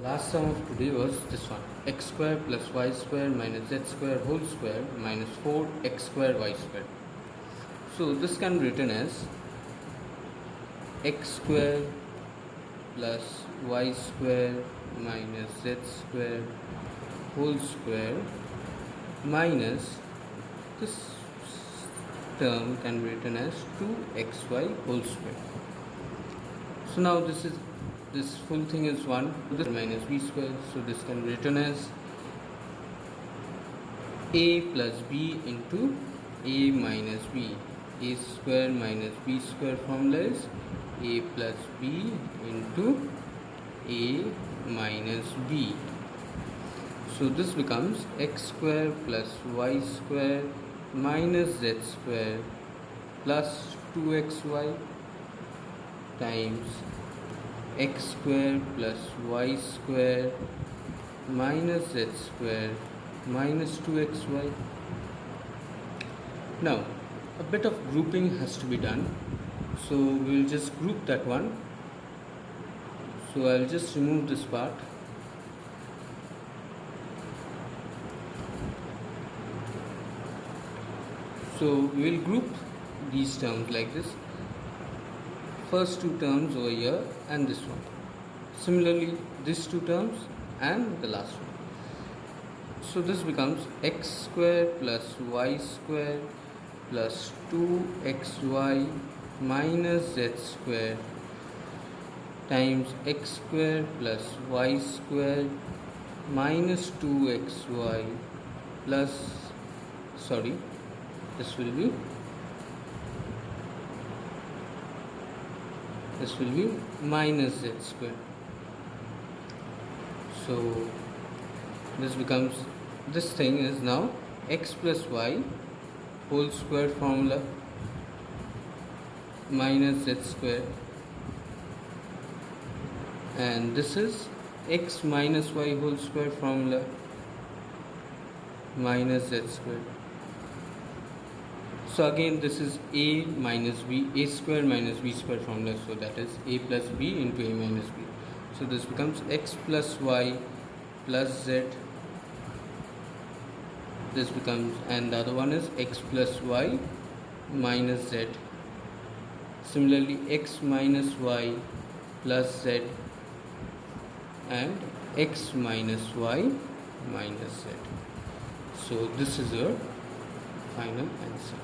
Last sum of today was this one: x square plus y square minus z square whole square minus 4x square y square. So this can be written as x square plus y square minus z square whole square minus this term can be written as 2xy whole square. So now this full thing is 1, this minus b square, so this can be written as a plus b into a minus b. A square minus b square formula is a plus b into a minus b. So this becomes x square plus y square minus z square plus 2xy times x square plus y square minus z square minus 2xy. Now a bit of grouping has to be done, so we will just group that one. So I will just remove this part. So we will group these terms like this: first two terms over here and this one. Similarly these two terms and the last one. So this becomes x square plus y square plus 2xy minus z square times x square plus y square minus 2xy plus, this will be minus z square. So this becomes, this thing is now x plus y whole square formula minus z square, and this is x minus y whole square formula minus z square. So again this is a minus b, a square minus b square formula, so that is a plus b into a minus b. So this becomes x plus y plus z. This becomes, and the other one is x plus y minus z. Similarly x minus y plus z and x minus y minus z. So this is your final answer.